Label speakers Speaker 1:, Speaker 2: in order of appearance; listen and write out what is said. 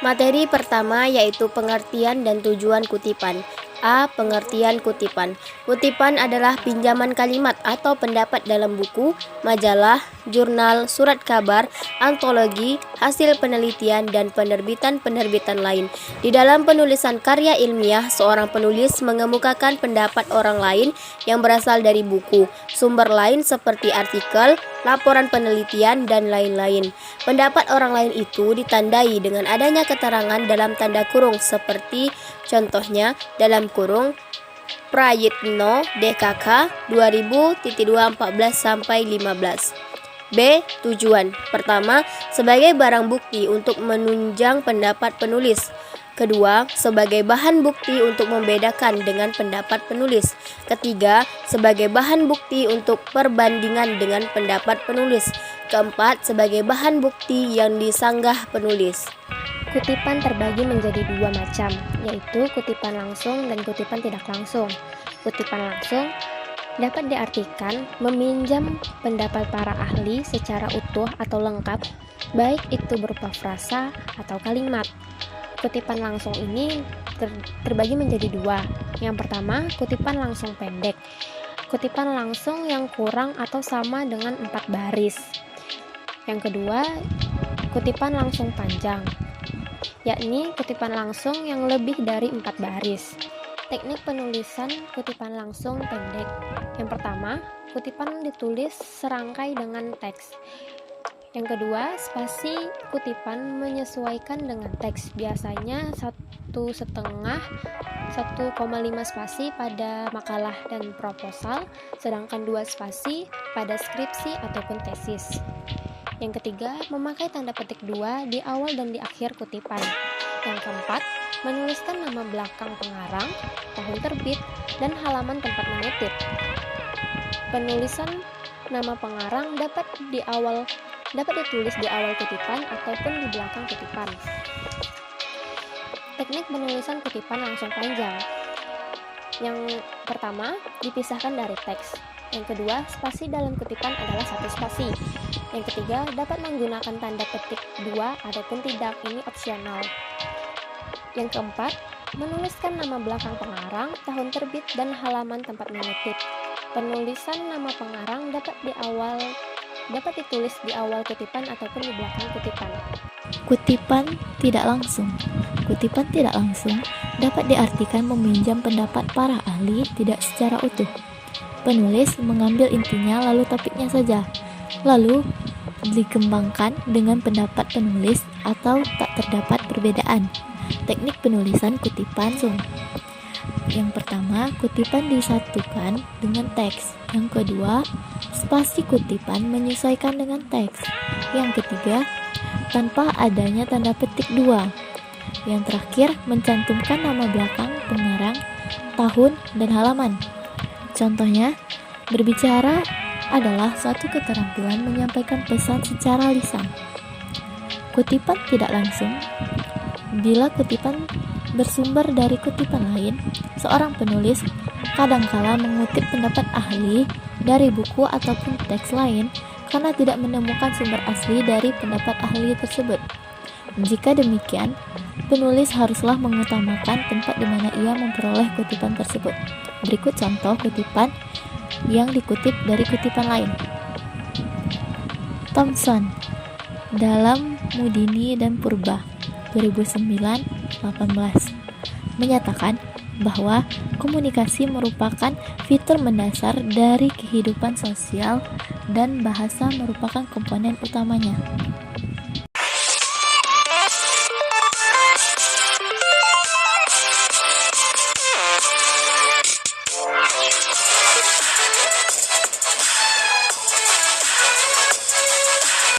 Speaker 1: Materi pertama yaitu pengertian dan tujuan kutipan. A. Pengertian kutipan. Kutipan adalah pinjaman kalimat atau pendapat dalam buku, majalah, jurnal, surat kabar, antologi, hasil penelitian, dan penerbitan-penerbitan lain. Di dalam penulisan karya ilmiah, seorang penulis mengemukakan pendapat orang lain yang berasal dari buku, sumber lain seperti artikel, laporan penelitian, dan lain-lain. Pendapat orang lain itu ditandai dengan adanya keterangan dalam tanda kurung seperti contohnya dalam kurung Prayitno DKK 2000-214-15. B. Tujuan. Pertama, sebagai barang bukti untuk menunjang pendapat penulis. Kedua, sebagai bahan bukti untuk membedakan dengan pendapat penulis. Ketiga, sebagai bahan bukti untuk perbandingan dengan pendapat penulis. Keempat, sebagai bahan bukti yang disanggah penulis.
Speaker 2: Kutipan terbagi menjadi dua macam, yaitu kutipan langsung dan kutipan tidak langsung. Kutipan langsung dapat diartikan meminjam pendapat para ahli secara utuh atau lengkap, baik itu berupa frasa atau kalimat. Kutipan langsung ini terbagi menjadi dua. Yang pertama, kutipan langsung pendek. Kutipan langsung yang kurang atau sama dengan 4 baris. Yang kedua, kutipan langsung panjang, yakni kutipan langsung yang lebih dari 4 baris. Teknik penulisan kutipan langsung pendek. Yang pertama, kutipan ditulis serangkai dengan teks. Yang kedua, spasi kutipan menyesuaikan dengan teks, biasanya 1,5 spasi pada makalah dan proposal, sedangkan 2 spasi pada skripsi ataupun tesis. Yang ketiga, memakai tanda petik 2 di awal dan di akhir kutipan. Yang keempat, menuliskan nama belakang pengarang, tahun terbit, dan halaman tempat mengutip. Penulisan nama pengarang dapat ditulis di awal kutipan ataupun di belakang kutipan. Teknik penulisan kutipan langsung panjang. Yang pertama, dipisahkan dari teks. Yang kedua, spasi dalam kutipan adalah 1 spasi. Yang ketiga, dapat menggunakan tanda petik 2 ataupun tidak, ini opsional. Yang keempat, menuliskan nama belakang pengarang, tahun terbit, dan halaman tempat mengutip. Penulisan nama pengarang dapat ditulis di awal kutipan ataupun di belakang kutipan.
Speaker 3: Kutipan tidak langsung. Kutipan tidak langsung dapat diartikan meminjam pendapat para ahli tidak secara utuh. Penulis mengambil intinya lalu topiknya saja, lalu dikembangkan dengan pendapat penulis atau tak terdapat perbedaan. Teknik penulisan kutipan langsung. Yang pertama, kutipan disatukan dengan teks. Yang kedua, spasi kutipan menyesuaikan dengan teks. Yang ketiga, tanpa adanya tanda petik 2. Yang terakhir, mencantumkan nama belakang pengarang, tahun, dan halaman. Contohnya, berbicara adalah suatu keterampilan menyampaikan pesan secara lisan. Kutipan tidak langsung. Bila kutipan bersumber dari kutipan lain, seorang penulis kadangkala mengutip pendapat ahli dari buku ataupun teks lain karena tidak menemukan sumber asli dari pendapat ahli tersebut. Jika demikian, penulis haruslah mengutamakan tempat di mana ia memperoleh kutipan tersebut. Berikut contoh kutipan yang dikutip dari kutipan lain. Thomson dalam Mudini dan Purba 2009-18 menyatakan bahwa komunikasi merupakan fitur mendasar dari kehidupan sosial dan bahasa merupakan komponen utamanya.